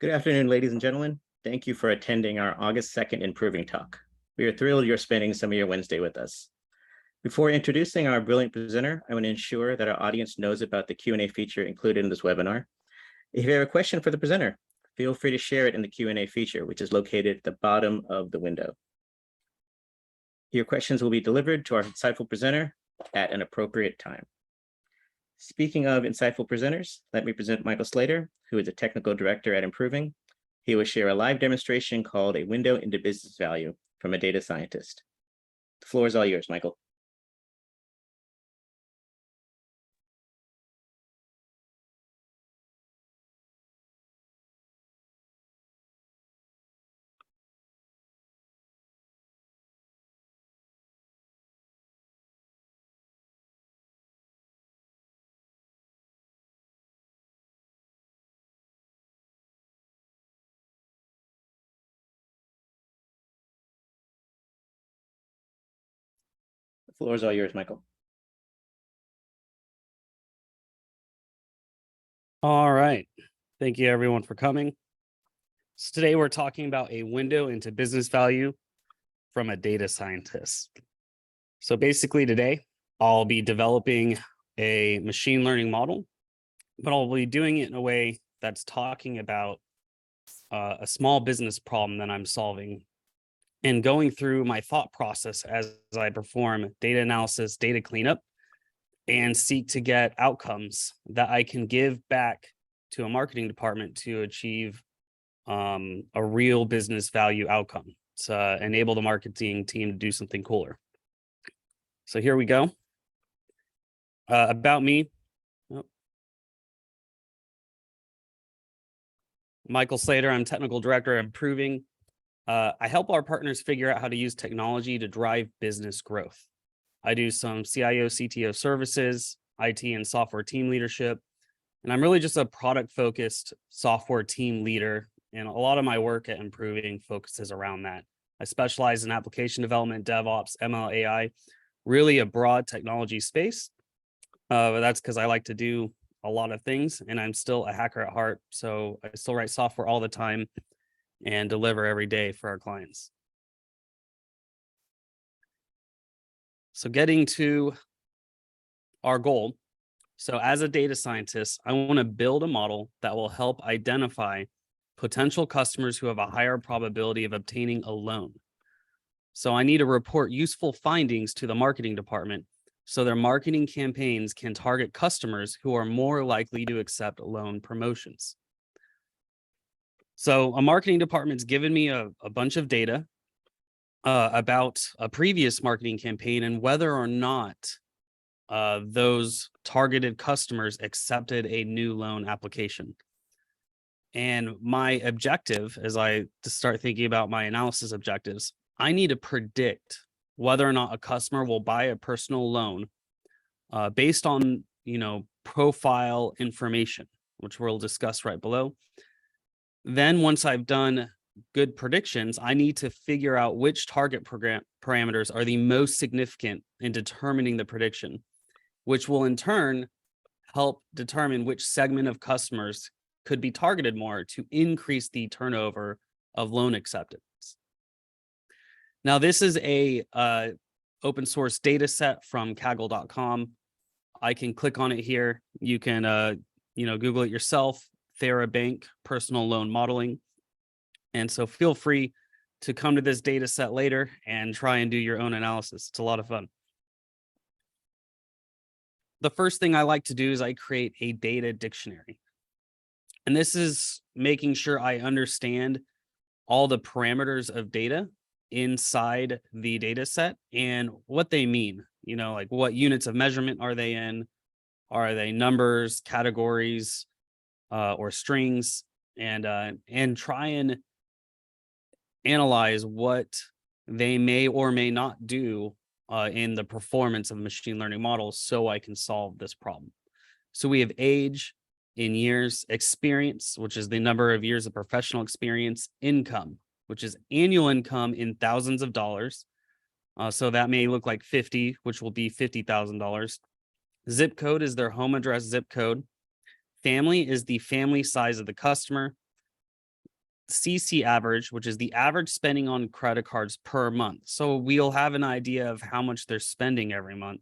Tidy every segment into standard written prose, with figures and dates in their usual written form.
Good afternoon, ladies and gentlemen. Thank you for attending our August 2nd Improving Talk. We are thrilled you're spending some of your Wednesday with us. Before introducing our brilliant presenter, I want to ensure that our audience knows about the Q&A feature included in this webinar. If you have a question for the presenter, feel free to share it in the Q&A feature, which is located at the bottom of the window. Your questions will be delivered to our insightful presenter at an appropriate time. Speaking of insightful presenters, let me present Michael Slater, who is a technical director at Improving. He will share a live demonstration called A Window into Business Value from a data scientist. The floor is all yours, Michael. The floor is all yours, Michael. All right. Thank you, everyone, for coming. So today we're talking about a window into business value from a data scientist. So basically today, I'll be developing a machine learning model, but I'll be doing it in a way that's talking about a small business problem that I'm solving and going through my thought process as I perform data analysis, data cleanup, and seek to get outcomes that I can give back to a marketing department to achieve a real business value outcome to enable the marketing team to do something cooler. So here we go. About me. Michael Slater, I'm technical director at Pruning. I help our partners figure out how to use technology to drive business growth. I do some CIO, CTO services, IT and software team leadership, and I'm really just a product-focused software team leader, and a lot of my work at Improving focuses around that. I specialize in application development, DevOps, ML, AI, really a broad technology space, but that's because I like to do a lot of things, and I'm still a hacker at heart, so I still write software all the time and deliver every day for our clients. So getting to our goal. So as a data scientist, I want to build a model that will help identify potential customers who have a higher probability of obtaining a loan. So I need to report useful findings to the marketing department so their marketing campaigns can target customers who are more likely to accept loan promotions. So a marketing department's given me a bunch of data about a previous marketing campaign and whether or not those targeted customers accepted a new loan application. And my objective, as I start thinking about my analysis objectives, I need to predict whether or not a customer will buy a personal loan based on, profile information, which we'll discuss right below. Then once I've done good predictions, I need to figure out which target parameters are the most significant in determining the prediction, which will in turn help determine which segment of customers could be targeted more to increase the turnover of loan acceptance. Now, this is a open source data set from kaggle.com. I can click on it here. You can, Google it yourself, TheraBank personal loan modeling. And so feel free to come to this data set later and try and do your own analysis. It's a lot of fun. The first thing I like to do is I create a data dictionary. And this is making sure I understand all the parameters of data inside the data set and what they mean. Like what units of measurement are they in? Are they numbers, categories, or strings? And try and analyze what they may or may not do in the performance of machine learning models so I can solve this problem. So we have age in years, experience, which is the number of years of professional experience, income, which is annual income in thousands of dollars. So that may look like 50, which will be $50,000. Zip code is their home address zip code. Family is the family size of the customer. CC average, which is the average spending on credit cards per month. So we'll have an idea of how much they're spending every month.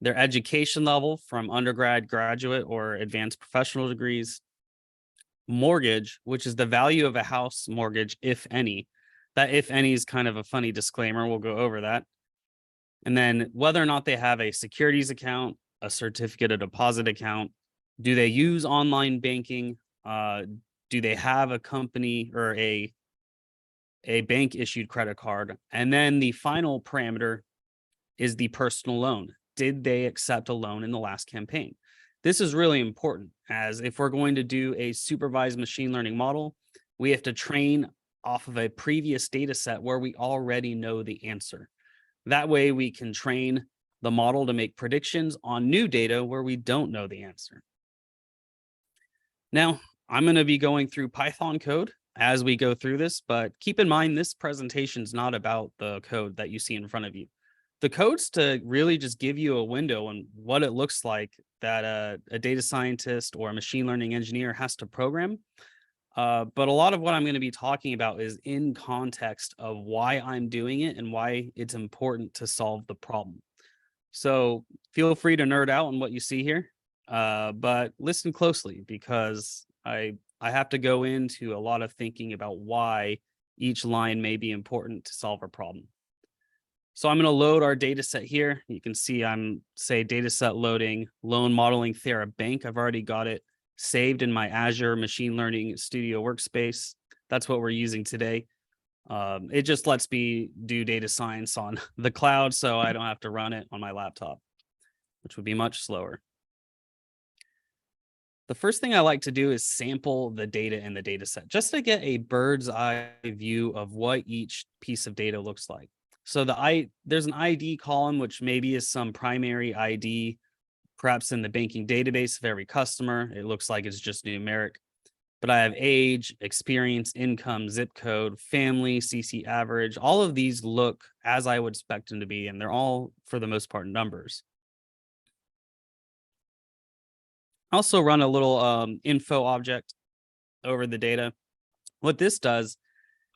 Their education level from undergrad, graduate, or advanced professional degrees. Mortgage, which is the value of a house mortgage, if any. That if any is kind of a funny disclaimer. We'll go over that. And then whether or not they have a securities account, a certificate of deposit account. Do they use online banking? Do they have a company or a bank issued credit card? And then the final parameter is the personal loan. Did they accept a loan in the last campaign? This is really important, as if we're going to do a supervised machine learning model, we have to train off of a previous data set where we already know the answer. That way we can train the model to make predictions on new data where we don't know the answer. Now, I'm going to be going through Python code as we go through this, but keep in mind this presentation is not about the code that you see in front of you. The code's to really just give you a window on what it looks like that a data scientist or a machine learning engineer has to program. But a lot of what I'm going to be talking about is in context of why I'm doing it and why it's important to solve the problem. So feel free to nerd out on what you see here, but listen closely because I have to go into a lot of thinking about why each line may be important to solve a problem. So I'm going to load our data set here. You can see I'm data set loading, loan modeling TheraBank. I've already got it saved in my Azure Machine Learning Studio workspace. That's what we're using today. It just lets me do data science on the cloud, so I don't have to run it on my laptop, which would be much slower. The first thing I like to do is sample the data in the data set just to get a bird's eye view of what each piece of data looks like. So there's an ID column, which maybe is some primary ID, perhaps in the banking database of every customer. It looks like it's just numeric. But I have age, experience, income, zip code, family, CC average. All of these look as I would expect them to be, and they're all, for the most part, numbers. I also run a little info object over the data. What this does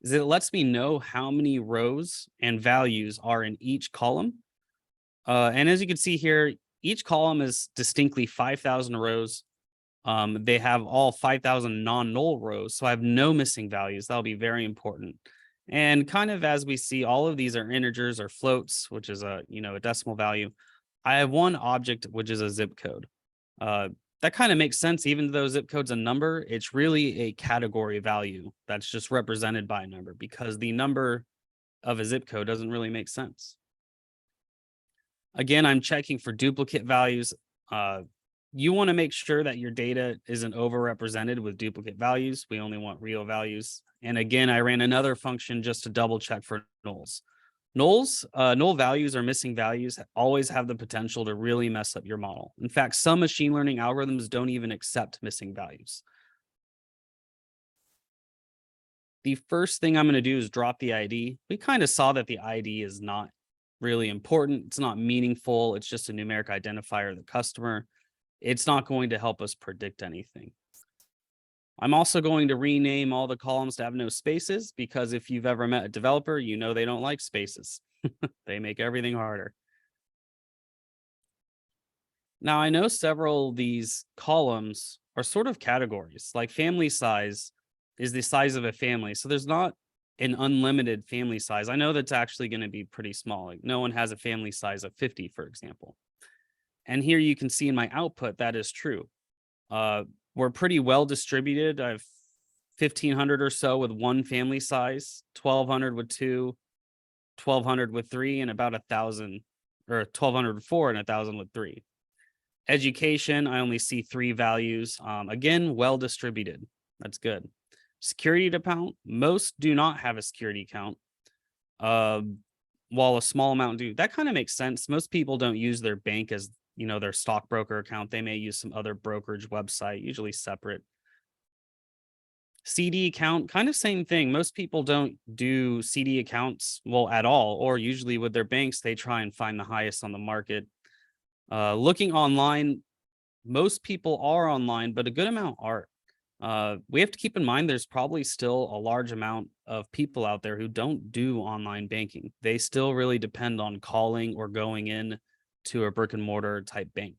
is it lets me know how many rows and values are in each column. And as you can see here, each column is distinctly 5,000 rows. They have all 5,000 non-null rows, so I have no missing values. That'll be very important. And kind of as we see, all of these are integers or floats, which is a decimal value. I have one object, which is a zip code. That kind of makes sense. Even though zip code's a number, it's really a category value that's just represented by a number because the number of a zip code doesn't really make sense. Again, I'm checking for duplicate values. You want to make sure that your data isn't overrepresented with duplicate values. We only want real values. And again, I ran another function just to double check for nulls. Null values or missing values always have the potential to really mess up your model. In fact, some machine learning algorithms don't even accept missing values. The first thing I'm going to do is drop the ID. We kind of saw that the ID is not really important. It's not meaningful. It's just a numeric identifier of the customer. It's not going to help us predict anything. I'm also going to rename all the columns to have no spaces because if you've ever met a developer, you know they don't like spaces. They make everything harder. Now, I know several of these columns are sort of categories, like family size is the size of a family. So there's not an unlimited family size. I know that's actually going to be pretty small. Like no one has a family size of 50, for example. And here you can see in my output that is true. We're pretty well distributed. I have 1,500 or so with one family size, 1,200 with two, 1,200 with three, and about 1,000 or 1,200 with four and 1,000 with three. Education, I only see three values. Again, well distributed. That's good. Security account, most do not have a security account, while a small amount do. That kind of makes sense. Most people don't use their bank as their stockbroker account. They may use some other brokerage website, usually separate. CD account, kind of same thing. Most people don't do CD accounts, well, at all, or usually with their banks, they try and find the highest on the market. Looking online, most people are online, but a good amount aren't. We have to keep in mind there's probably still a large amount of people out there who don't do online banking. They still really depend on calling or going in to a brick and mortar type bank.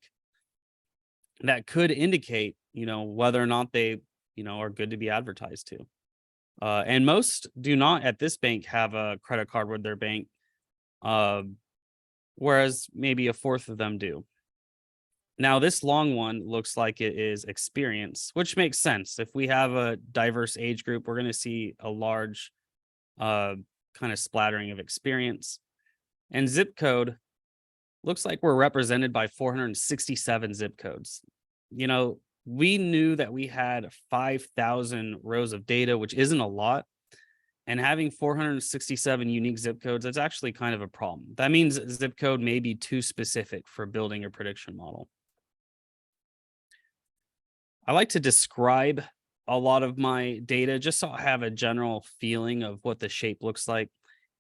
That could indicate, whether or not they, are good to be advertised to. And most do not at this bank have a credit card with their bank, uh, whereas maybe a fourth of them do. Now, this long one looks like it is experience, which makes sense. If we have a diverse age group, we're going to see a large uh, kind of splattering of experience. And zip code looks like we're represented by 467 zip codes. We knew that we had 5,000 rows of data, which isn't a lot. And having 467 unique zip codes, that's actually kind of a problem. That means zip code may be too specific for building a prediction model. I like to describe a lot of my data just so I have a general feeling of what the shape looks like.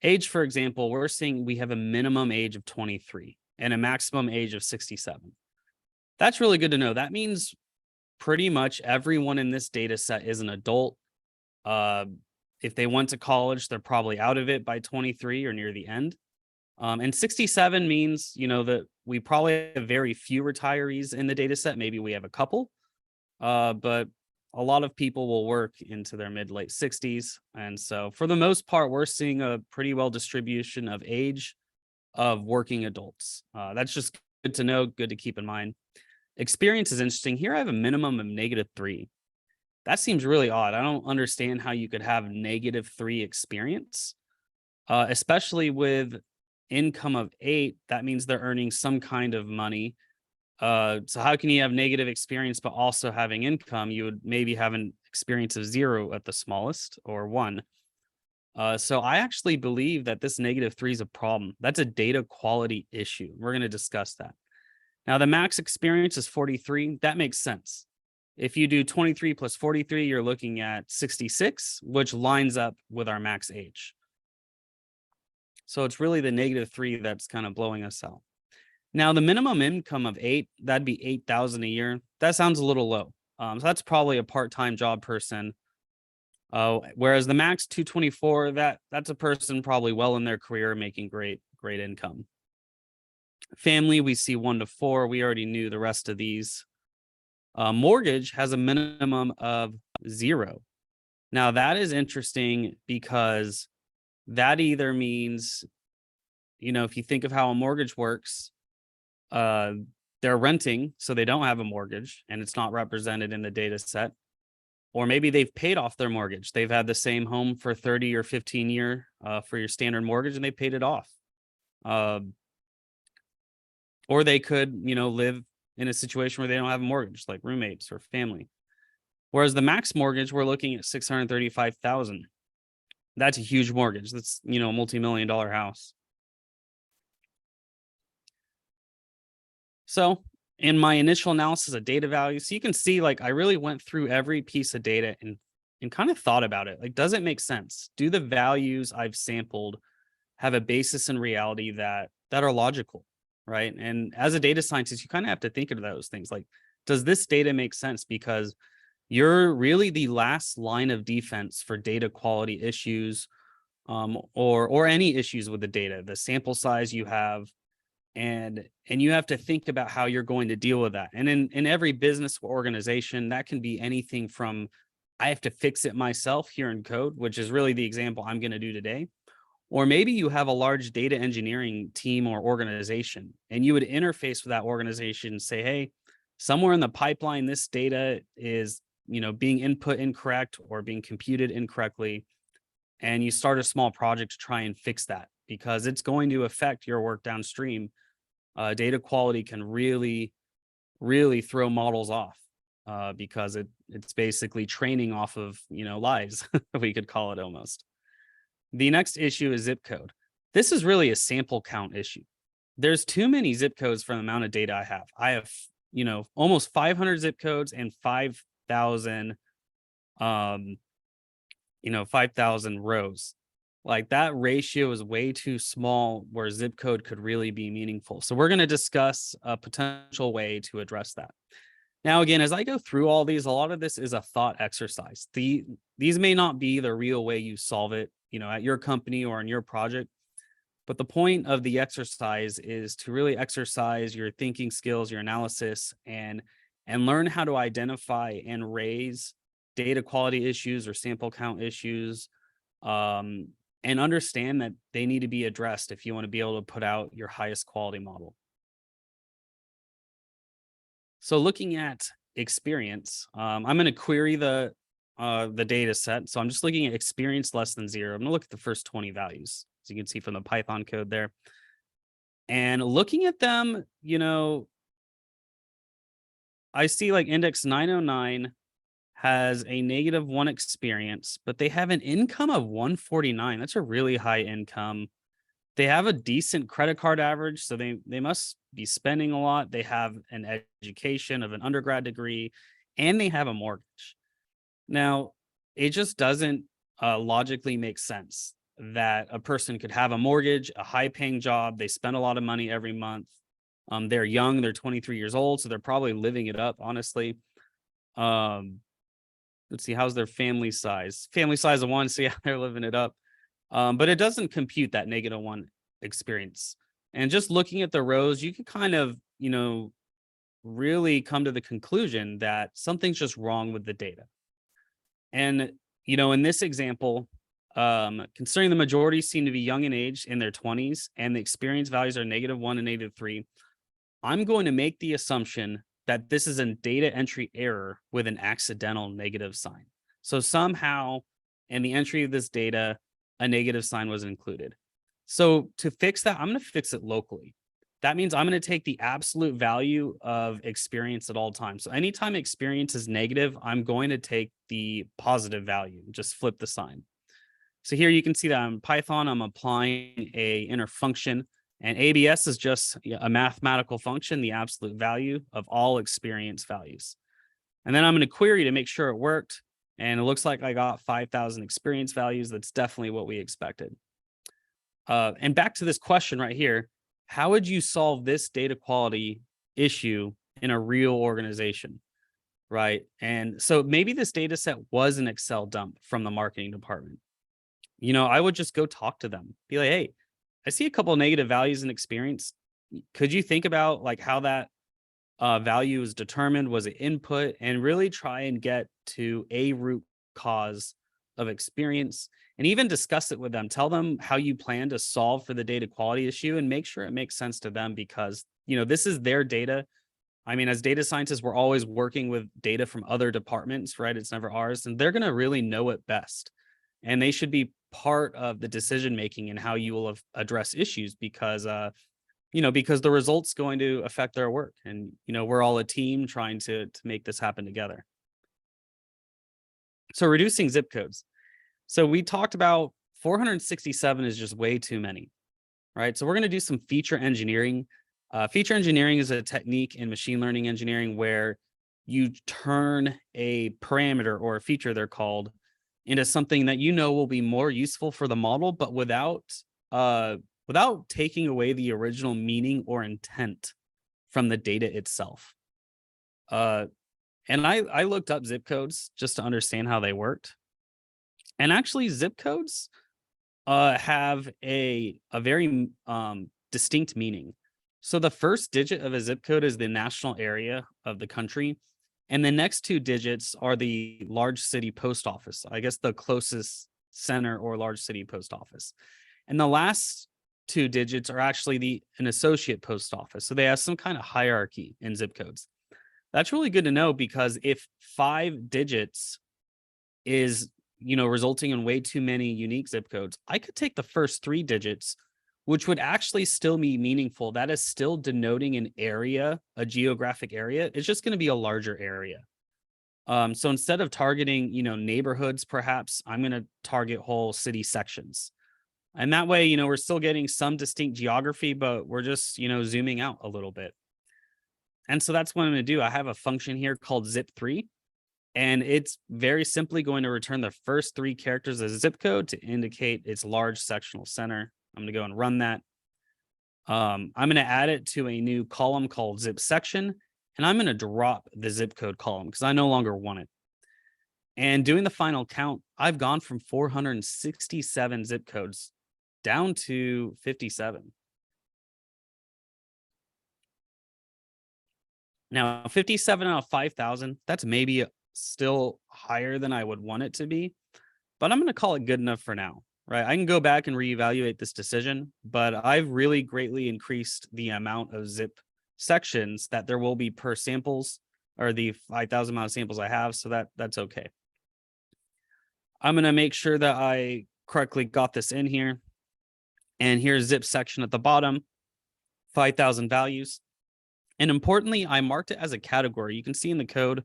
Age, for example, we're seeing we have a minimum age of 23 and a maximum age of 67. That's really good to know. That means pretty much everyone in this data set is an adult. If they went to college, they're probably out of it by 23 or near the end. And 67 means, that we probably have very few retirees in the data set. Maybe we have a couple. But a lot of people will work into their mid-late 60s. And so for the most part, we're seeing a pretty well distribution of age of working adults. That's just good to know, good to keep in mind. Experience is interesting. Here I have a minimum of -3. That seems really odd. I don't understand how you could have -3 experience, especially with income of 8. That means they're earning some kind of money. So how can you have negative experience but also having income? You would maybe have an experience of 0 at the smallest or 1. So I actually believe that this -3 is a problem. That's a data quality issue. We're going to discuss that. Now, the max experience is 43. That makes sense. If you do 23 plus 43, you're looking at 66, which lines up with our max age. So it's really the -3 that's kind of blowing us out. Now, the minimum income of 8, that'd be 8,000 a year. That sounds a little low. So that's probably a part-time job person. Whereas the max 224, that's a person probably well in their career making great income. Family, we see 1 to 4. We already knew the rest of these. Mortgage has a minimum of 0. Now, that is interesting because that either means, if you think of how a mortgage works, they're renting, so they don't have a mortgage and it's not represented in the data set. Or maybe they've paid off their mortgage. They've had the same home for 30 or 15 year for your standard mortgage and they paid it off. Or they could, live in a situation where they don't have a mortgage, like roommates or family. Whereas the max mortgage, we're looking at 635,000. That's a huge mortgage. That's, a multi-million-dollar house. So in my initial analysis of data values, so you can see, I really went through every piece of data and kind of thought about it. Does it make sense? Do the values I've sampled have a basis in reality that are logical, right? And as a data scientist, you kind of have to think of those things. Does this data make sense? Because you're really the last line of defense for data quality issues, or any issues with the data, the sample size you have, and you have to think about how you're going to deal with that. And in every business or organization, that can be anything from I have to fix it myself here in code, which is really the example I'm going to do today. Or maybe you have a large data engineering team or organization, and you would interface with that organization and say, hey, somewhere in the pipeline, this data is, being input incorrect or being computed incorrectly. And you start a small project to try and fix that because it's going to affect your work downstream. Data quality can really, really throw models off because it's basically training off of, lies, we could call it almost. The next issue is zip code. This is really a sample count issue. There's too many zip codes for the amount of data I have. I have, almost 500 zip codes and 5,000, 5,000 rows. That ratio is way too small where zip code could really be meaningful. So we're going to discuss a potential way to address that. Now, again, as I go through all these, a lot of this is a thought exercise. These may not be the real way you solve it, at your company or in your project. But the point of the exercise is to really exercise your thinking skills, your analysis, and learn how to identify and raise data quality issues or sample count issues, and understand that they need to be addressed if you want to be able to put out your highest quality model. So looking at experience, I'm going to query the data set. So I'm just looking at experience less than 0. I'm going to look at the first 20 values, as you can see from the Python code there. And looking at them, I see like index 909 has a -1 experience, but they have an income of 149. That's a really high income. They have a decent credit card average, so they must be spending a lot. They have an education of an undergrad degree, and they have a mortgage. Now, it just doesn't logically make sense that a person could have a mortgage, a high-paying job. They spend a lot of money every month. They're young. They're 23 years old, so they're probably living it up, honestly. Let's see, how's their family size? Family size of 1, so yeah, they're living it up. But it doesn't compute that -1 experience. And just looking at the rows, you can kind of, really come to the conclusion that something's just wrong with the data. And, in this example, considering the majority seem to be young in age, in their 20s, and the experience values are -1 and -3, I'm going to make the assumption that this is a data entry error with an accidental negative sign. So somehow in the entry of this data, a negative sign was included. So to fix that, I'm going to fix it locally. That means I'm going to take the absolute value of experience at all times. So anytime experience is negative, I'm going to take the positive value, just flip the sign. So here you can see that in Python, I'm applying a inner function, and ABS is just a mathematical function, the absolute value of all experience values. And then I'm going to query to make sure it worked. And it looks like I got 5,000 experience values. That's definitely what we expected. And back to this question right here, how would you solve this data quality issue in a real organization, right? And so maybe this data set was an Excel dump from the marketing department. I would just go talk to them, be like, hey, I see a couple of negative values in experience. Could you think about like how that value is determined? Was it input? And really try and get to a root cause of experience and even discuss it with them. Tell them how you plan to solve for the data quality issue and make sure it makes sense to them because, this is their data. I mean, as data scientists, we're always working with data from other departments, right? It's never ours. And they're going to really know it best. And they should be part of the decision making and how you will address issues because because the result's going to affect their work, and we're all a team trying to make this happen together. So reducing zip codes. So we talked about 467 is just way too many, right? So we're going to do some feature engineering. Feature engineering is a technique in machine learning engineering where you turn a parameter or a feature, they're called, into something that will be more useful for the model, but without taking away the original meaning or intent from the data itself. And I looked up zip codes just to understand how they worked. And actually, zip codes have a very distinct meaning. So the first digit of a zip code is the national area of the country. And the next 2 digits are the large city post office, I guess the closest center or large city post office. And the last 2 digits are actually an associate post office. So they have some kind of hierarchy in zip codes. That's really good to know because if 5 digits is, resulting in way too many unique zip codes, I could take the first 3 digits, which would actually still be meaningful. That is still denoting an area, a geographic area. It's just going to be a larger area. So instead of targeting, neighborhoods, perhaps I'm going to target whole city sections. And that way, we're still getting some distinct geography, but we're just, zooming out a little bit. And so that's what I'm going to do. I have a function here called zip3, and it's very simply going to return the first 3 characters as a zip code to indicate its large sectional center. I'm going to go and run that. I'm going to add it to a new column called zip section, And I'm going to drop the zip code column because I no longer want it. And doing the final count, I've gone from 467 zip codes down to 57. Now, 57 out of 5,000, that's maybe still higher than I would want it to be, but I'm going to call it good enough for now, right? I can go back and reevaluate this decision, but I've really greatly increased the amount of zip sections that there will be per samples, or the 5,000 amount of samples I have. So that's okay. I'm going to make sure that I correctly got this in here. And here's zip section at the bottom, 5,000 values. And importantly, I marked it as a category. You can see in the code,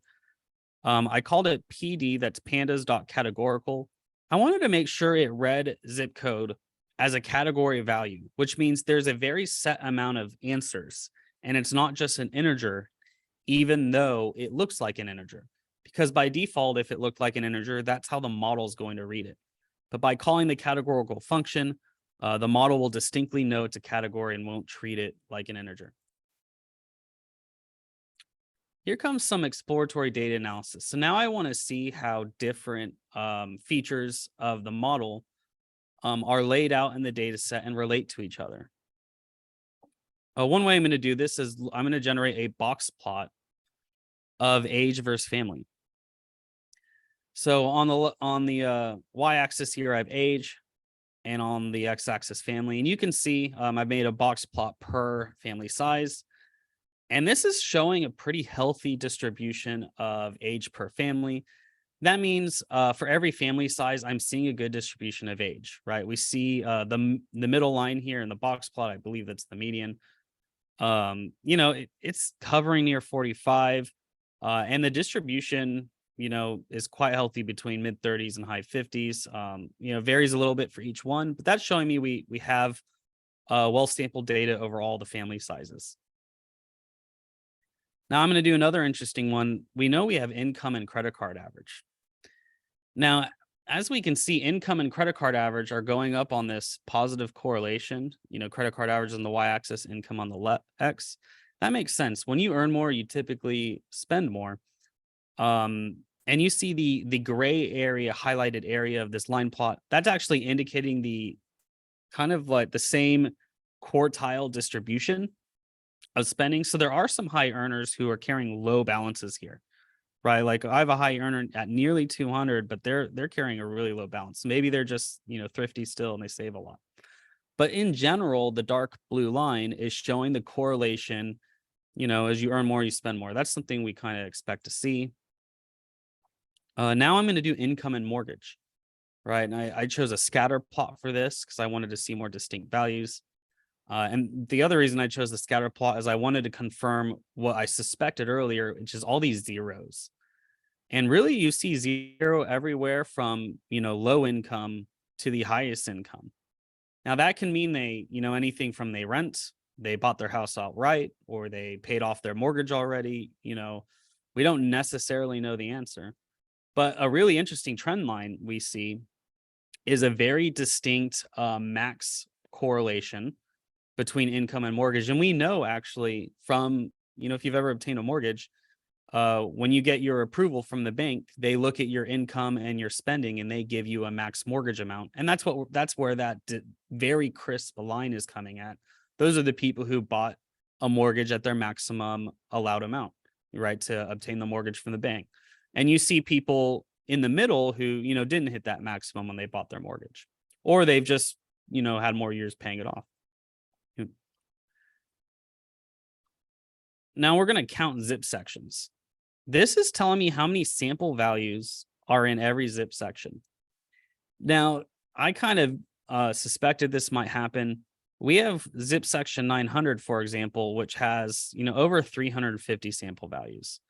I called it PD, that's pandas.categorical. I wanted to make sure it read zip code as a category value, which means there's a very set amount of answers. And it's not just an integer, even though it looks like an integer. Because by default, if it looked like an integer, that's how the model is going to read it. But by calling the categorical function, the model will distinctly know it's a category and won't treat it like an integer. Here comes some exploratory data analysis. So now I want to see how different features of the model are laid out in the data set and relate to each other. One way I'm going to do this is I'm going to generate a box plot of age versus family. So on the y-axis here, I have age, and on the x-axis family. And you can see I've made a box plot per family size. And this is showing a pretty healthy distribution of age per family. That means for every family size, I'm seeing a good distribution of age, right? We see the middle line here in the box plot. I believe that's the median. It's hovering near 45. And the distribution, is quite healthy between mid 30s and high 50s. Varies a little bit for each one, but that's showing me we have well-sampled data over all the family sizes. Now I'm going to do another interesting one. We know we have income and credit card average. Now, as we can see, income and credit card average are going up on this positive correlation. Credit card average on the y-axis, income on the x. That makes sense. When you earn more, you typically spend more. And you see the gray area, highlighted area of this line plot. That's actually indicating the kind of like the same quartile distribution of spending. So there are some high earners who are carrying low balances here, right? Like I have a high earner at nearly 200, but they're carrying a really low balance. Maybe they're just, thrifty still and they save a lot. But in general, the dark blue line is showing the correlation, as you earn more, you spend more. That's something we kind of expect to see. Now I'm going to do income and mortgage, right? And I chose a scatter plot for this because I wanted to see more distinct values. And the other reason I chose the scatter plot is I wanted to confirm what I suspected earlier, which is all these zeros. And really, you see zero everywhere from, low income to the highest income. Now, that can mean they, anything from they rent, they bought their house outright, or they paid off their mortgage already. We don't necessarily know the answer. But a really interesting trend line we see is a very distinct max correlation between income and mortgage. And we know actually from, if you've ever obtained a mortgage, when you get your approval from the bank, they look at your income and your spending and they give you a max mortgage amount. And that's where that very crisp line is coming at. Those are the people who bought a mortgage at their maximum allowed amount, right, to obtain the mortgage from the bank. And you see people in the middle who, didn't hit that maximum when they bought their mortgage, or they've just, had more years paying it off. Now we're going to count zip sections. This is telling me how many sample values are in every zip section. Now, I kind of suspected this might happen. We have zip section 900, for example, which has, over 350 sample values.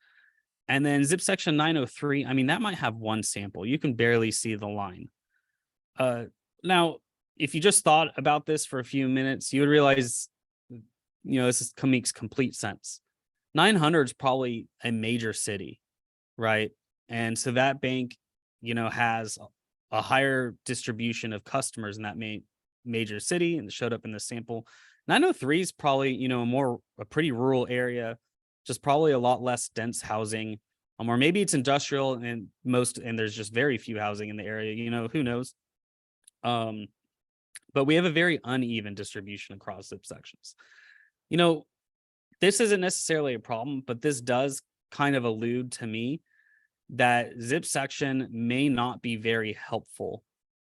And then zip section 903, that might have one sample. You can barely see the line. Now, if you just thought about this for a few minutes, you would realize, this makes complete sense. 900 is probably a major city, right? And so that bank, has a higher distribution of customers in that major city and showed up in the sample. 903 is probably, a pretty rural area. just probably a lot less dense housing. Or maybe it's industrial and there's just very few housing in the area, who knows? But we have a very uneven distribution across zip sections. This isn't necessarily a problem, but this does kind of allude to me that zip section may not be very helpful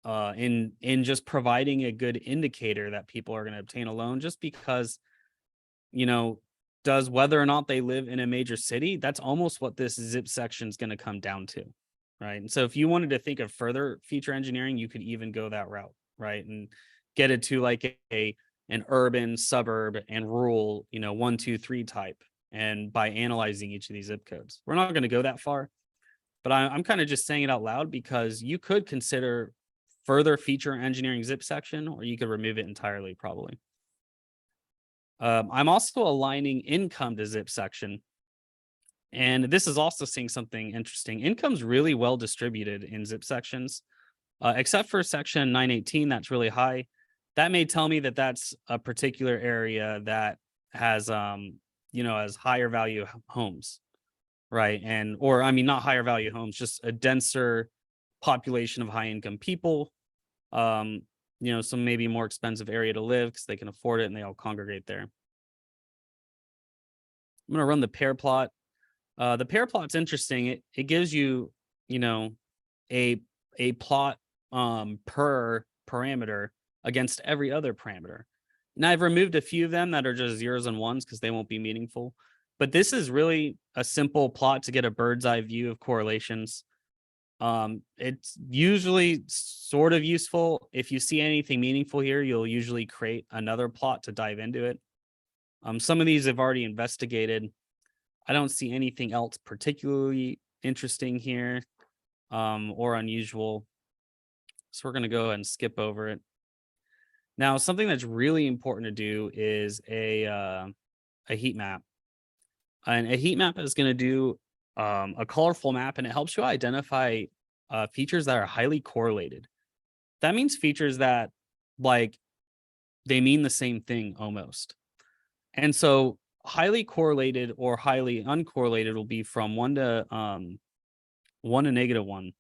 in just providing a good indicator that people are going to obtain a loan, just because, does whether or not they live in a major city, that's almost what this zip section is going to come down to, right? And so if you wanted to think of further feature engineering, you could even go that route, right? And get it to like an urban, suburb, and rural, 1, 2, 3 type. And by analyzing each of these zip codes, we're not going to go that far, but I'm kind of just saying it out loud because you could consider further feature engineering zip section, or you could remove it entirely, probably. I'm also aligning income to zip section. And this is also seeing something interesting. Income's really well distributed in zip sections, except for section 918, that's really high. That may tell me that that's a particular area that has, has higher value homes, right? Not higher value homes, just a denser population of high income people. Some maybe more expensive area to live because they can afford it and they all congregate there. I'm going to run the pair plot. The pair plot's interesting. It gives you, a plot per parameter against every other parameter. Now I've removed a few of them that are just zeros and ones because they won't be meaningful. But this is really a simple plot to get a bird's eye view of correlations. It's usually sort of useful. If you see anything meaningful here, you'll usually create another plot to dive into it. Some of these I've already investigated. I don't see anything else particularly interesting here, or unusual. So we're going to go ahead and skip over it. Now, something that's really important to do is a heat map. And a heat map is going to do a colorful map, and it helps you identify features that are highly correlated. That means features that, they mean the same thing almost. And so highly correlated or highly uncorrelated will be from 1 to -1,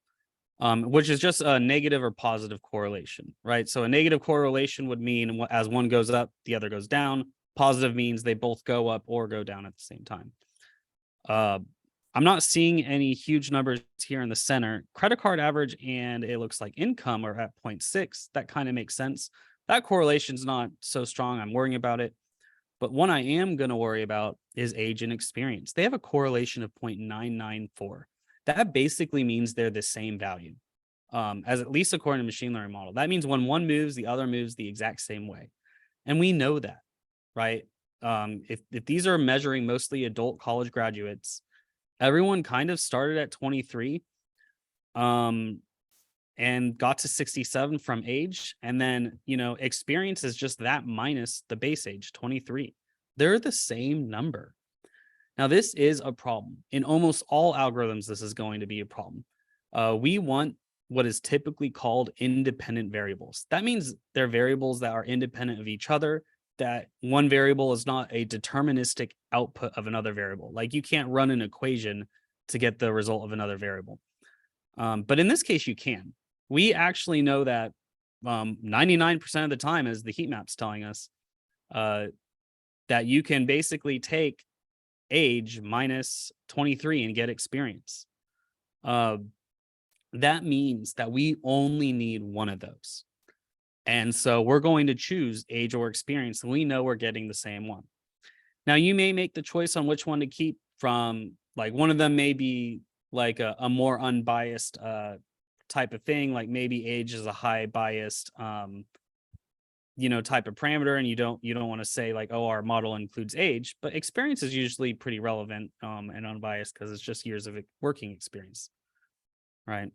which is just a negative or positive correlation, right? So a negative correlation would mean as one goes up, the other goes down. Positive means they both go up or go down at the same time. I'm not seeing any huge numbers here in the center. Credit card average and it looks like income are at 0.6. That kind of makes sense. That correlation's not so strong. I'm worrying about it. But one I am going to worry about is age and experience. They have a correlation of 0.994. That basically means they're the same value, as at least according to machine learning model. That means when one moves, the other moves the exact same way. And we know that, right? If these are measuring mostly adult college graduates, everyone kind of started at 23 and got to 67 from age. And then, experience is just that minus the base age, 23. They're the same number. Now, this is a problem. In almost all algorithms, this is going to be a problem. We want what is typically called independent variables. That means they're variables that are independent of each other, that one variable is not a deterministic output of another variable. Like you can't run an equation to get the result of another variable. But in this case, you can. We actually know that 99% of the time, as the heat map's telling us, that you can basically take age minus 23 and get experience. That means that we only need one of those. And so we're going to choose age or experience, and we know we're getting the same one. Now, you may make the choice on which one to keep from, like one of them may be like a more unbiased type of thing, like maybe age is a high biased type of parameter, and you don't want to say like, oh, our model includes age, but experience is usually pretty relevant and unbiased because it's just years of working experience, right?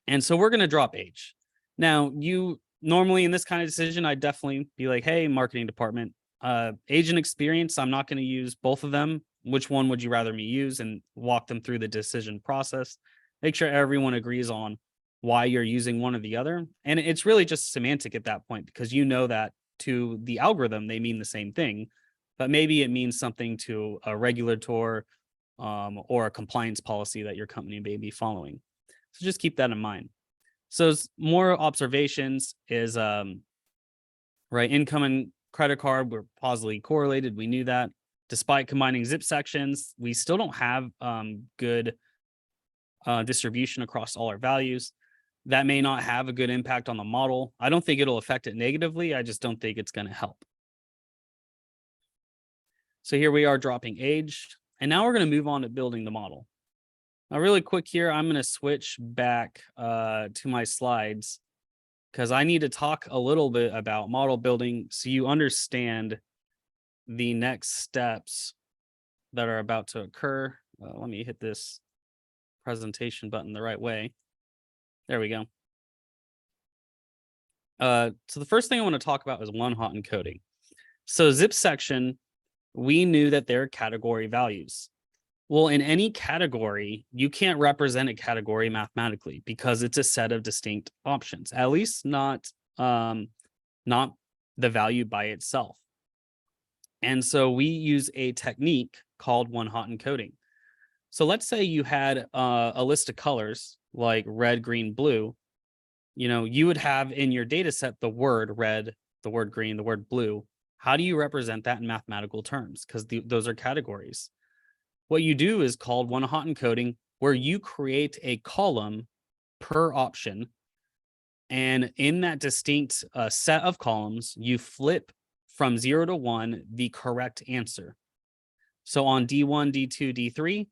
And so we're going to drop age. Now, you normally in this kind of decision, I'd definitely be like, hey, marketing department, age and experience, I'm not going to use both of them. Which one would you rather me use? And walk them through the decision process. Make sure everyone agrees on why you're using one or the other. And it's really just semantic at that point, because you know that to the algorithm, they mean the same thing. but maybe it means something to a regulator or a compliance policy that your company may be following. So just keep that in mind. So more observations is right, income and credit card were positively correlated. We knew that. Despite combining zip sections, we still don't have good distribution across all our values. That may not have a good impact on the model. I don't think it'll affect it negatively. I just don't think it's going to help. So here we are dropping age. And now we're going to move on to building the model. Now, really quick here, I'm going to switch back to my slides because I need to talk a little bit about model building so you understand the next steps that are about to occur. Let me hit this presentation button the right way. There we go. So the first thing I want to talk about is one-hot encoding. So zip section, we knew that they're category values. Well, in any category, you can't represent a category mathematically because it's a set of distinct options, at least not the value by itself. And so we use a technique called one-hot encoding. So let's say you had a list of colors like red, green, blue. You would have in your data set the word red, the word green, the word blue. How do you represent that in mathematical terms? Because those are categories. What you do is called one-hot encoding, where you create a column per option. And in that distinct set of columns, you flip from 0 to 1 the correct answer. So on D1, D2, D3,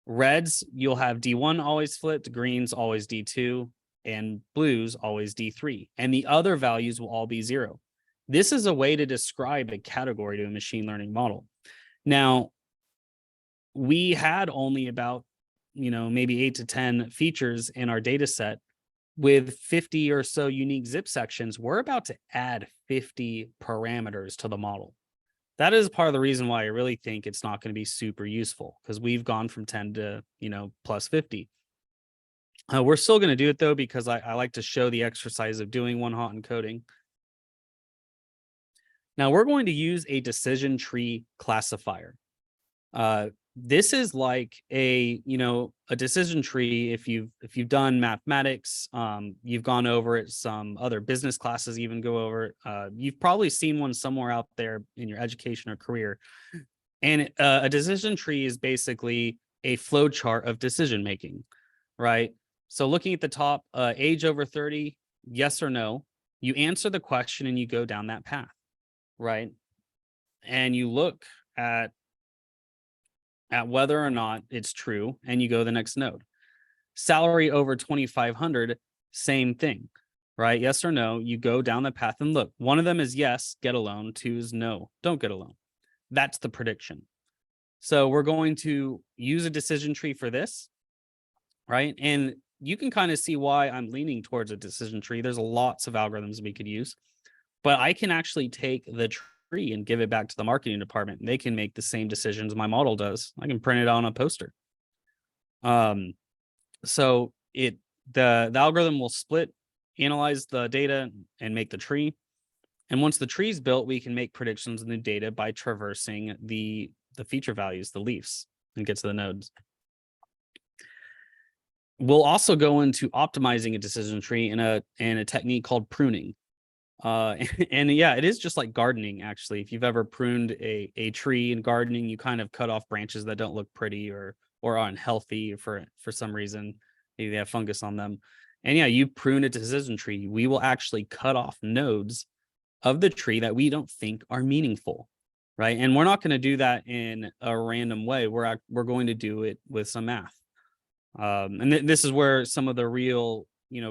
reds, you'll have D1 always flipped, greens always D2, and blues always D3. And the other values will all be 0. This is a way to describe a category to a machine learning model. Now, we had only about, maybe 8 to 10 features in our data set. With 50 or so unique zip sections, we're about to add 50 parameters to the model. That is part of the reason why I really think it's not going to be super useful, because we've gone from 10 to, plus 50. We're still going to do it, though, because I like to show the exercise of doing one-hot encoding. Now, we're going to use a decision tree classifier. This is like a decision tree. If you've done mathematics, you've gone over it. Some other business classes even go over it. You've probably seen one somewhere out there in your education or career. And a decision tree is basically a flow chart of decision making, right? So looking at the top, age over 30, yes or no. You answer the question and you go down that path, right? And you look at whether or not it's true, and you go to the next node. Salary over 2,500, same thing, right? Yes or no, you go down the path and look. One of them is yes, get a loan. 2 is no, don't get a loan. That's the prediction. So we're going to use a decision tree for this, right? And you can kind of see why I'm leaning towards a decision tree. There's lots of algorithms we could use, but I can actually take the tree and give it back to the marketing department. They can make the same decisions my model does. I can print it on a poster. So the algorithm will split, analyze the data, and make the tree. And once the tree is built, we can make predictions in the data by traversing the feature values, the leaves, and get to the nodes. We'll also go into optimizing a decision tree in a technique called pruning. And yeah, it is just like gardening, actually. If you've ever pruned a tree in gardening, you kind of cut off branches that don't look pretty or are unhealthy for some reason. Maybe they have fungus on them. And yeah, you prune a decision tree. We will actually cut off nodes of the tree that we don't think are meaningful, right? And we're not going to do that in a random way. We're going to do it with some math. And this is where some of the real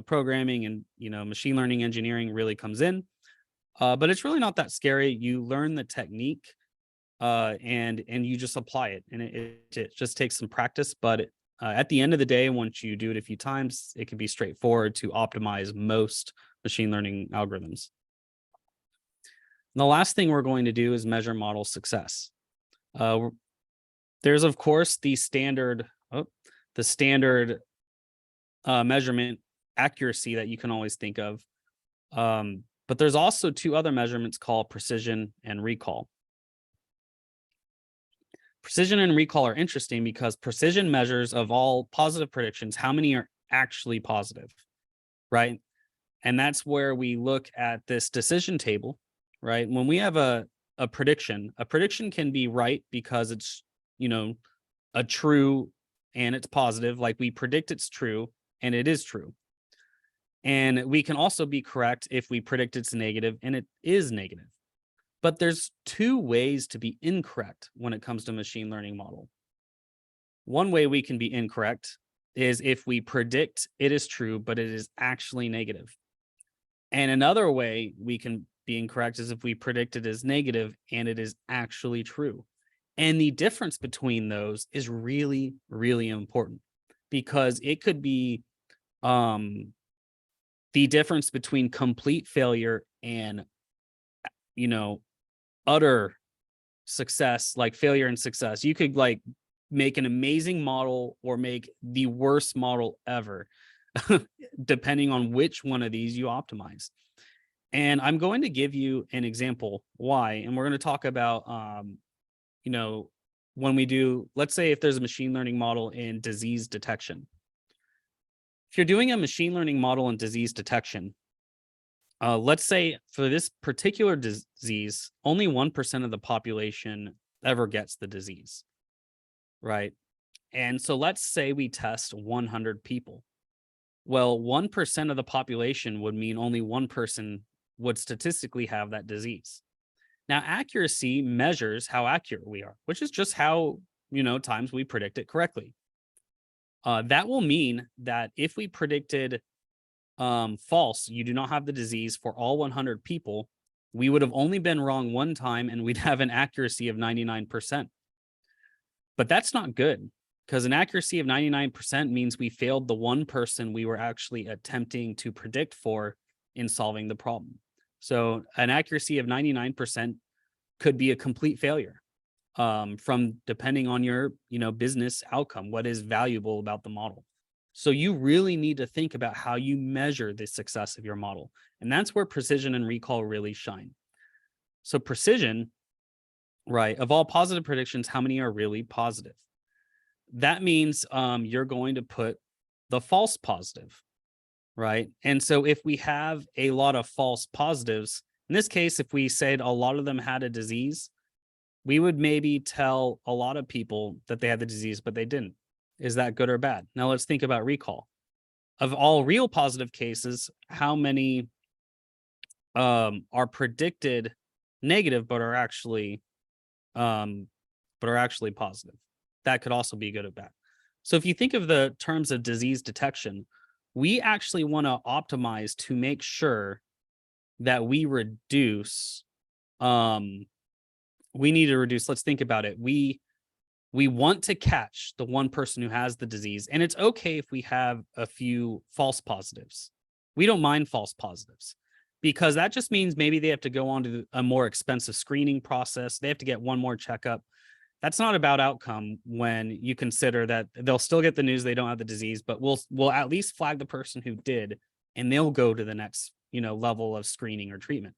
programming and machine learning engineering really comes in, but it's really not that scary. You learn the technique and you just apply it, and it just takes some practice. But at the end of the day, once you do it a few times, it can be straightforward to optimize most machine learning algorithms. And the last thing we're going to do is measure model success. There's of course the standard measurement accuracy that you can always think of. But there's also 2 other measurements called precision and recall. Precision and recall are interesting because precision measures of all positive predictions, how many are actually positive, right? And that's where we look at this decision table, right? When we have a prediction can be right because it's, a true and it's positive. Like we predict it's true and it is true. And we can also be correct if we predict it's negative and it is negative. But there's two ways to be incorrect when it comes to machine learning model. One way we can be incorrect is if we predict it is true, but it is actually negative. And another way we can be incorrect is if we predict it is negative and it is actually true. And the difference between those is really, really important because it could be the difference between complete failure and, utter success, like failure and success. You could like make an amazing model or make the worst model ever, depending on which one of these you optimize. And I'm going to give you an example why, and we're going to talk about, when we do, let's say if there's a machine learning model in disease detection. If you're doing a machine learning model in disease detection, let's say for this particular disease, only 1% of the population ever gets the disease, right? And so let's say we test 100 people. Well, 1% of the population would mean only one person would statistically have that disease. Now, accuracy measures how accurate we are, which is just how, times we predict it correctly. That will mean that if we predicted false, you do not have the disease for all 100 people, we would have only been wrong one time and we'd have an accuracy of 99%. But that's not good because an accuracy of 99% means we failed the one person we were actually attempting to predict for in solving the problem. So an accuracy of 99% could be a complete failure from depending on your, business outcome, what is valuable about the model. So you really need to think about how you measure the success of your model. And that's where precision and recall really shine. So precision, right, of all positive predictions, how many are really positive? That means you're going to put the false positive, right? And so if we have a lot of false positives, in this case, if we said a lot of them had a disease, we would maybe tell a lot of people that they had the disease, but they didn't. Is that good or bad? Now let's think about recall. Of all real positive cases, how many are predicted negative but are actually positive? That could also be good or bad. So if you think of the terms of disease detection, we actually want to optimize to make sure that we reduce we need to reduce, let's think about it. We want to catch the one person who has the disease, and it's okay if we have a few false positives. We don't mind false positives because that just means maybe they have to go on to a more expensive screening process. They have to get one more checkup. That's not about outcome when you consider that they'll still get the news they don't have the disease, but we'll at least flag the person who did, and they'll go to the next, level of screening or treatment.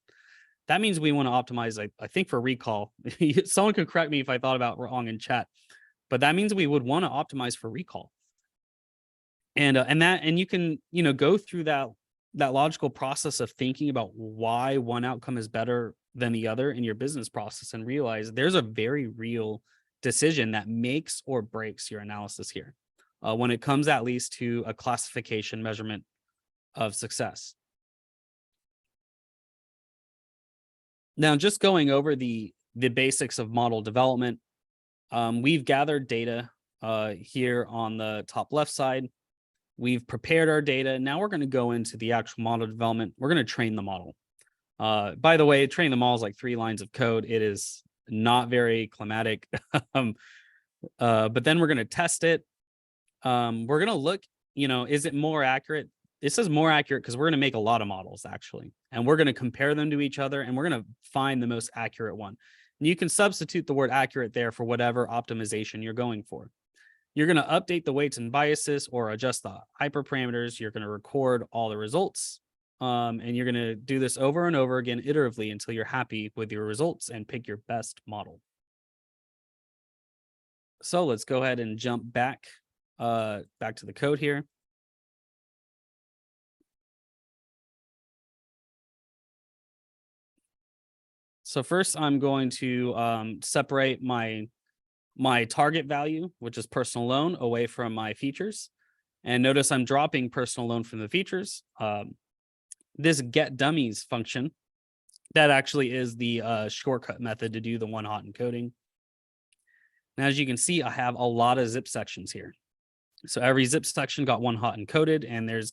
That means we want to optimize, I think, for recall. Someone could correct me if I thought about wrong in chat, but that means we would want to optimize for recall. And you can, go through that logical process of thinking about why one outcome is better than the other in your business process and realize there's a very real decision that makes or breaks your analysis here when it comes at least to a classification measurement of success. Now, just going over the basics of model development, we've gathered data here on the top left side. We've prepared our data. Now we're going to go into the actual model development. We're going to train the model. By the way, training the model is like 3 lines of code. It is not very climatic. But then we're going to test it. We're going to look, is it more accurate? This is more accurate because we're going to make a lot of models actually, and we're going to compare them to each other, and we're going to find the most accurate one. And you can substitute the word accurate there for whatever optimization you're going for. You're going to update the weights and biases or adjust the hyperparameters. You're going to record all the results. And you're going to do this over and over again iteratively until you're happy with your results and pick your best model. So let's go ahead and jump back to the code here. So first I'm going to separate my target value, which is personal loan, away from my features. And notice I'm dropping personal loan from the features. This get dummies function, that actually is the shortcut method to do the one hot encoding. And as you can see, I have a lot of zip sections here. So every zip section got one hot encoded, and there's,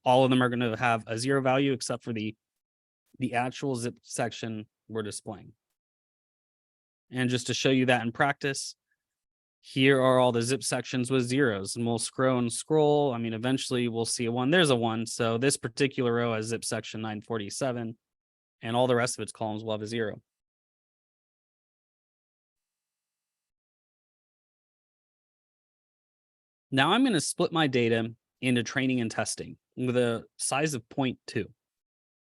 all of them are going to have a 0 value except for the actual zip section we're displaying. And just to show you that in practice, here are all the zip sections with zeros, and we'll scroll and scroll. I mean, eventually we'll see a 1. There's a 1. So this particular row has zip section 947, and all the rest of its columns will have a 0. Now I'm going to split my data into training and testing with a size of 0.2.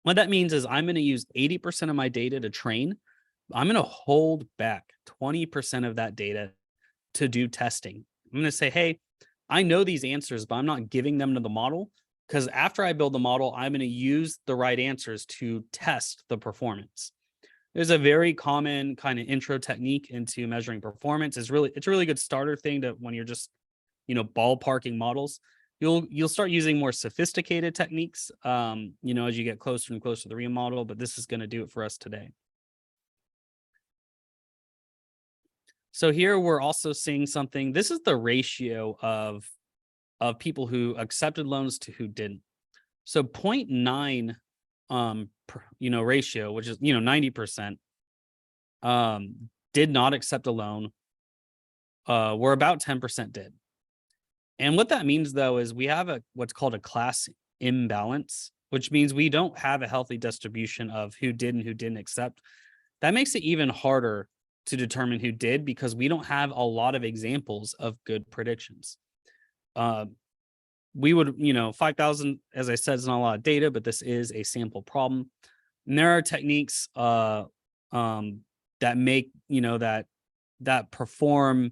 What that means is I'm going to use 80% of my data to train. I'm going to hold back 20% of that data to do testing. I'm going to say, hey, I know these answers, but I'm not giving them to the model, because after I build the model, I'm going to use the right answers to test the performance. There's a very common kind of intro technique into measuring performance. It's a really good starter thing to when you're just, ballparking models. You'll start using more sophisticated techniques, as you get closer and closer to the real model, but this is going to do it for us today. So here we're also seeing something. This is the ratio of people who accepted loans to who didn't. So 0.9 ratio, which is 90%, did not accept a loan, where about 10% did. And what that means, though, is we have what's called a class imbalance, which means we don't have a healthy distribution of who did and who didn't accept. That makes it even harder to determine who did, because we don't have a lot of examples of good predictions. We would, 5,000, as I said, is not a lot of data, but this is a sample problem. And there are techniques that make, that perform,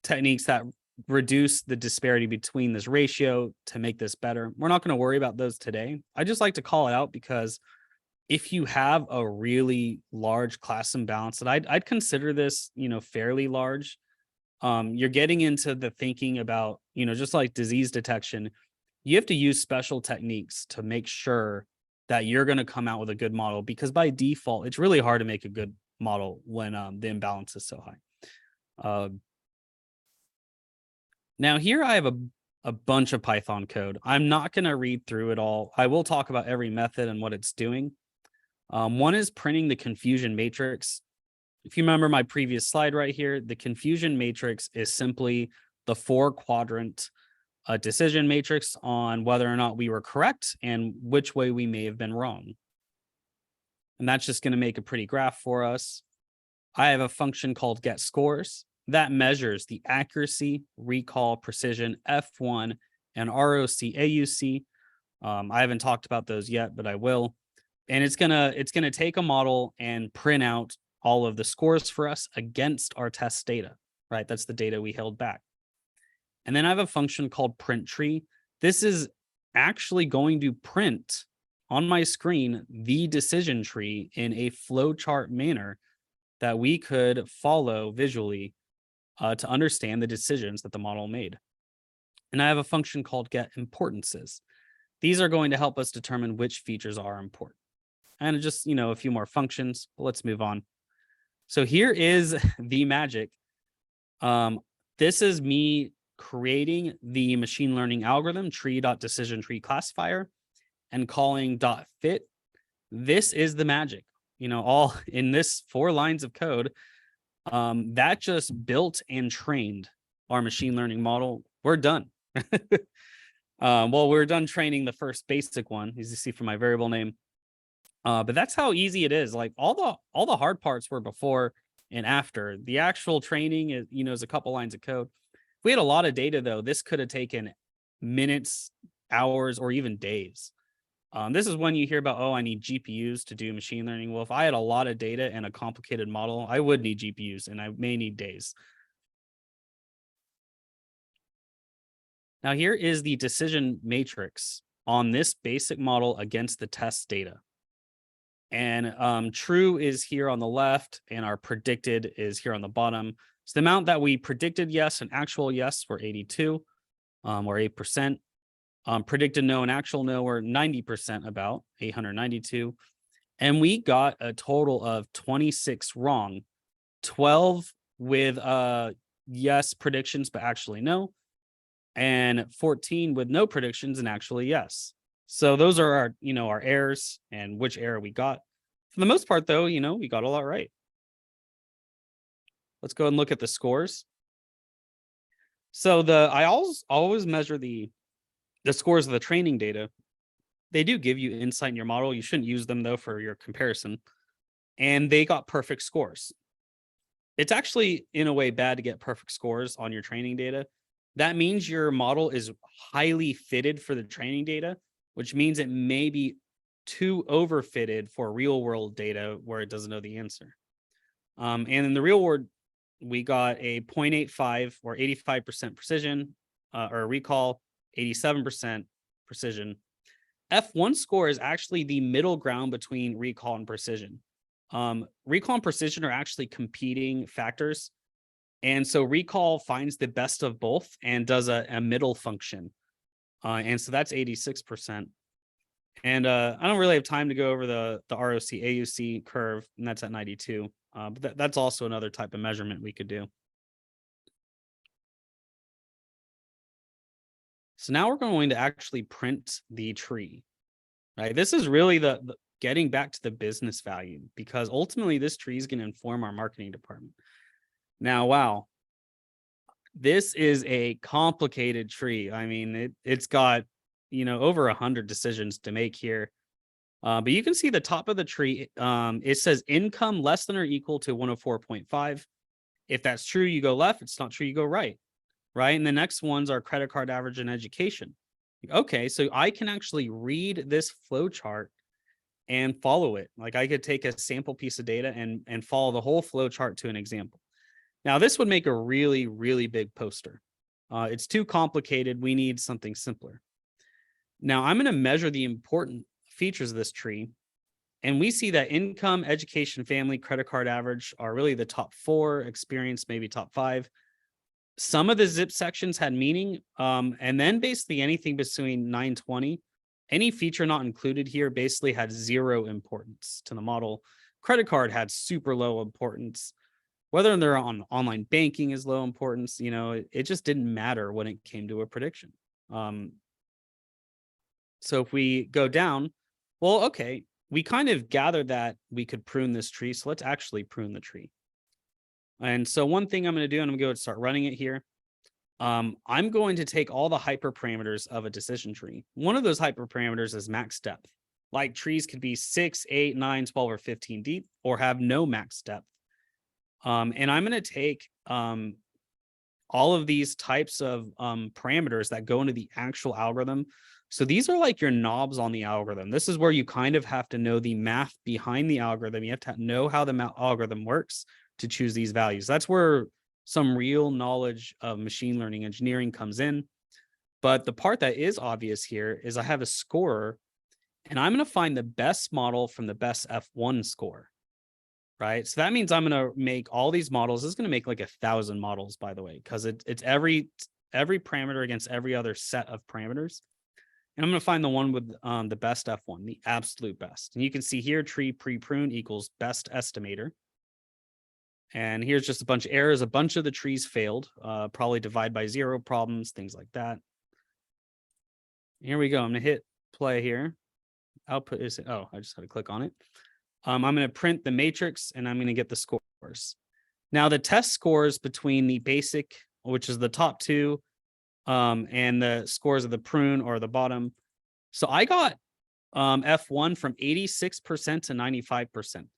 techniques that reduce the disparity between this ratio to make this better. We're not going to worry about those today. I just like to call it out because if you have a really large class imbalance, that I'd consider this, fairly large. You're getting into the thinking about, just like disease detection, you have to use special techniques to make sure that you're going to come out with a good model, because by default, it's really hard to make a good model when the imbalance is so high. Now here I have a bunch of Python code. I'm not going to read through it all. I will talk about every method and what it's doing. One is printing the confusion matrix. If you remember my previous slide right here, the confusion matrix is simply the 4-quadrant decision matrix on whether or not we were correct and which way we may have been wrong. And that's just going to make a pretty graph for us. I have a function called getScores that measures the accuracy, recall, precision, F1, and ROC, AUC. I haven't talked about those yet, but I will. And it's gonna take a model and print out all of the scores for us against our test data, right? That's the data we held back. And then I have a function called print tree. This is actually going to print on my screen the decision tree in a flowchart manner that we could follow visually to understand the decisions that the model made. And I have a function called getImportances. These are going to help us determine which features are important. And just, a few more functions, but let's move on. So here is the magic. This is me creating the machine learning algorithm tree.decision_tree classifier and calling .fit. This is the magic. All in this 4 lines of code, that just built and trained our machine learning model. We're done. Well, we're done training the first basic one, as you see from my variable name. But that's how easy it is. Like all the hard parts were before and after. The actual training is a couple lines of code. If we had a lot of data, though, this could have taken minutes, hours, or even days. This is when you hear about, I need GPUs to do machine learning. Well, if I had a lot of data and a complicated model, I would need GPUs and I may need days. Now here is the decision matrix on this basic model against the test data. And true is here on the left, and our predicted is here on the bottom. So the amount that we predicted yes and actual yes were 82, or 8%. Predicted no and actual no were 90%, about 892. And we got a total of 26 wrong, 12 with yes predictions, but actually no, and 14 with no predictions and actually yes. So those are our, our errors and which error we got. For the most part, though, we got a lot right. Let's go and look at the scores. So I always measure the scores of the training data. They do give you insight in your model. You shouldn't use them, though, for your comparison. And they got perfect scores. It's actually, in a way, bad to get perfect scores on your training data. That means your model is highly fitted for the training data, which means it may be too overfitted for real world data where it doesn't know the answer. And in the real world, we got a 0.85 or 85% precision, or recall, 87% precision. F1 score is actually the middle ground between recall and precision. Recall and precision are actually competing factors. And so recall finds the best of both and does a middle function. And so that's 86%. And I don't really have time to go over the ROC AUC curve, and that's at 92. But that's also another type of measurement we could do. So now we're going to actually print the tree, right? This is really the getting back to the business value, because ultimately this tree is going to inform our marketing department. Now, wow, this is a complicated tree. I mean, it's got, over 100 decisions to make here. But you can see the top of the tree, it says income less than or equal to 104.5. If that's true, you go left. If it's not true, you go right. Right. And the next ones are credit card average and education. Okay, so I can actually read this flow chart and follow it. Like I could take a sample piece of data and follow the whole flow chart to an example. Now, this would make a really, really big poster. It's too complicated. We need something simpler. Now, I'm going to measure the important features of this tree. And we see that income, education, family, credit card average are really the top 4, experience, maybe top 5. Some of the zip sections had meaning. And then basically anything between 920, any feature not included here basically had 0 importance to the model. Credit card had super low importance. Whether they're on online banking is low importance, it just didn't matter when it came to a prediction. So if we go down, well, okay, we kind of gathered that we could prune this tree. So let's actually prune the tree. And so one thing I'm going to do, and I'm going to start running it here. I'm going to take all the hyperparameters of a decision tree. One of those hyperparameters is max depth. Like trees could be 6, 8, 9, 12, or 15 deep, or have no max depth. And I'm going to take all of these types of parameters that go into the actual algorithm. So these are like your knobs on the algorithm. This is where you kind of have to know the math behind the algorithm. You have to know how the algorithm works to choose these values. That's where some real knowledge of machine learning engineering comes in. But the part that is obvious here is I have a scorer, and I'm going to find the best model from the best F1 score. Right. So that means I'm going to make all these models. This is going to make like 1,000 models, by the way, because it's every parameter against every other set of parameters. And I'm going to find the one with the best F1, the absolute best. And you can see here, tree pre-prune equals best estimator. And here's just a bunch of errors. A bunch of the trees failed, probably divide by 0 problems, things like that. Here we go. I'm going to hit play here. Output is, I just had to click on it. I'm going to print the matrix, and I'm going to get the scores. Now, the test scores between the basic, which is the top 2, and the scores of the prune or the bottom. So I got F1 from 86% to 95%. And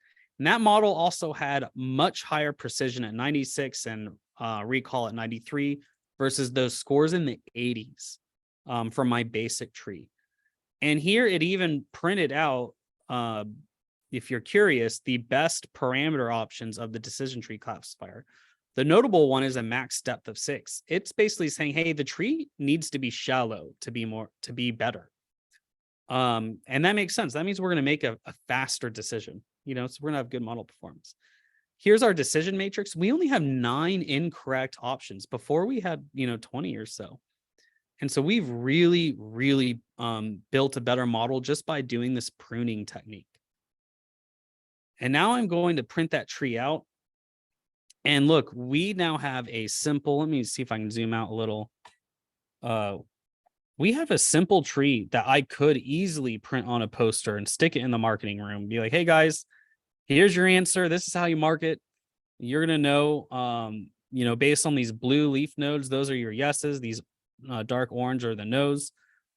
that model also had much higher precision at 96 and recall at 93 versus those scores in the 80s from my basic tree. And here it even printed out, if you're curious, the best parameter options of the decision tree classifier. The notable one is a max depth of 6. It's basically saying, hey, the tree needs to be shallow to be better. And that makes sense. That means we're going to make a faster decision, so we're going to have good model performance. Here's our decision matrix. We only have 9 incorrect options. Before we had, 20 or so. And so we've really, really built a better model just by doing this pruning technique. And now I'm going to print that tree out. And look, we now have a simple, let me see if I can zoom out a little. We have a simple tree that I could easily print on a poster and stick it in the marketing room. Be like, hey guys, here's your answer. This is how you market. You're going to know, based on these blue leaf nodes, those are your yeses. These dark orange are the no's.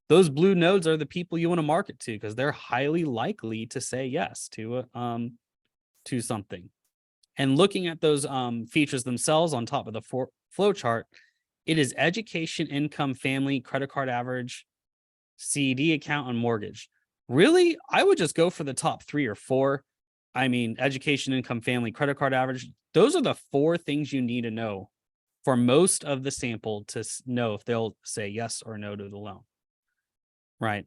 Those blue nodes are the people you want to market to because they're highly likely to say yes to something. And looking at those features themselves on top of the flow chart, it is education, income, family, credit card average, CD account, and mortgage. Really, I would just go for the top 3 or 4. I mean, education, income, family, credit card average. Those are the 4 things you need to know for most of the sample to know if they'll say yes or no to the loan. Right.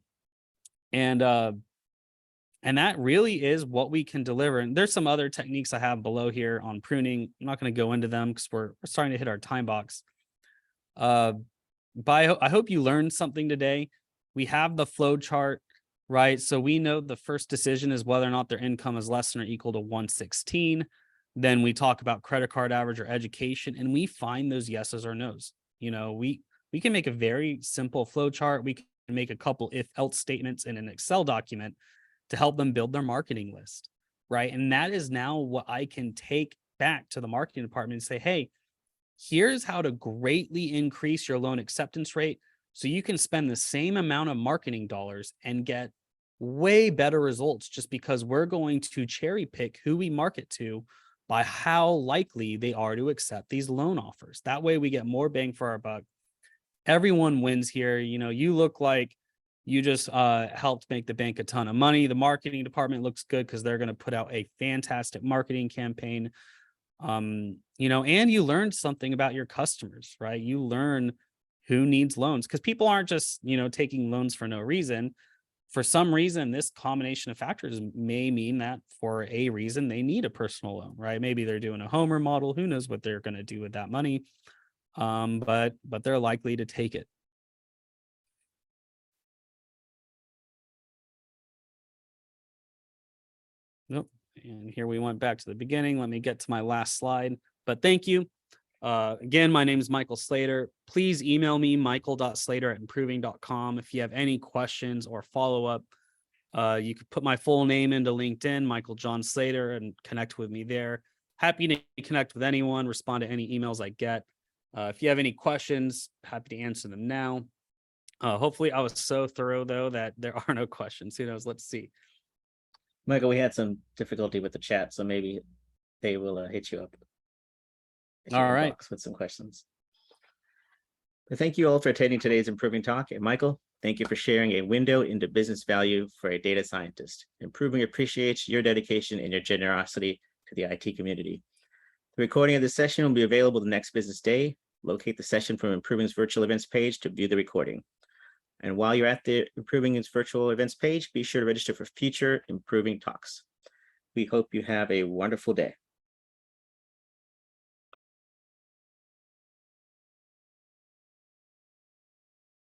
And that really is what we can deliver. And there's some other techniques I have below here on pruning. I'm not going to go into them because we're starting to hit our time box. But I hope you learned something today. We have the flow chart, right? So we know the first decision is whether or not their income is less than or equal to 116. Then we talk about credit card average or education, and we find those yeses or nos. We can make a very simple flow chart. We can make a couple if-else statements in an Excel document to help them build their marketing list, right? And that is now what I can take back to the marketing department and say, hey, here's how to greatly increase your loan acceptance rate so you can spend the same amount of marketing dollars and get way better results just because we're going to cherry pick who we market to by how likely they are to accept these loan offers. That way we get more bang for our buck. Everyone wins here. You look like you just helped make the bank a ton of money. The marketing department looks good because they're going to put out a fantastic marketing campaign. And you learned something about your customers, right? You learn who needs loans because people aren't just, taking loans for no reason. For some reason, this combination of factors may mean that for a reason they need a personal loan, right? Maybe they're doing a home remodel. Who knows what they're going to do with that money? But they're likely to take it. Nope. And here we went back to the beginning. Let me get to my last slide. But thank you. Again, my name is Michael Slater. Please email me, michael.slater@improving.com. If you have any questions or follow-up, you could put my full name into LinkedIn, Michael John Slater, and connect with me there. Happy to connect with anyone, respond to any emails I get. If you have any questions, happy to answer them now. Hopefully I was so thorough, though, that there are no questions. Who knows? Let's see. Michael, we had some difficulty with the chat, so maybe they will hit you up. All right. With some questions. But thank you all for attending today's Improving Talk. And Michael, thank you for sharing a window into business value for a data scientist. Improving appreciates your dedication and your generosity to the IT community. The recording of this session will be available the next business day. Locate the session from Improving's virtual events page to view the recording. And while you're at the Improving's virtual events page, be sure to register for future Improving Talks. We hope you have a wonderful day.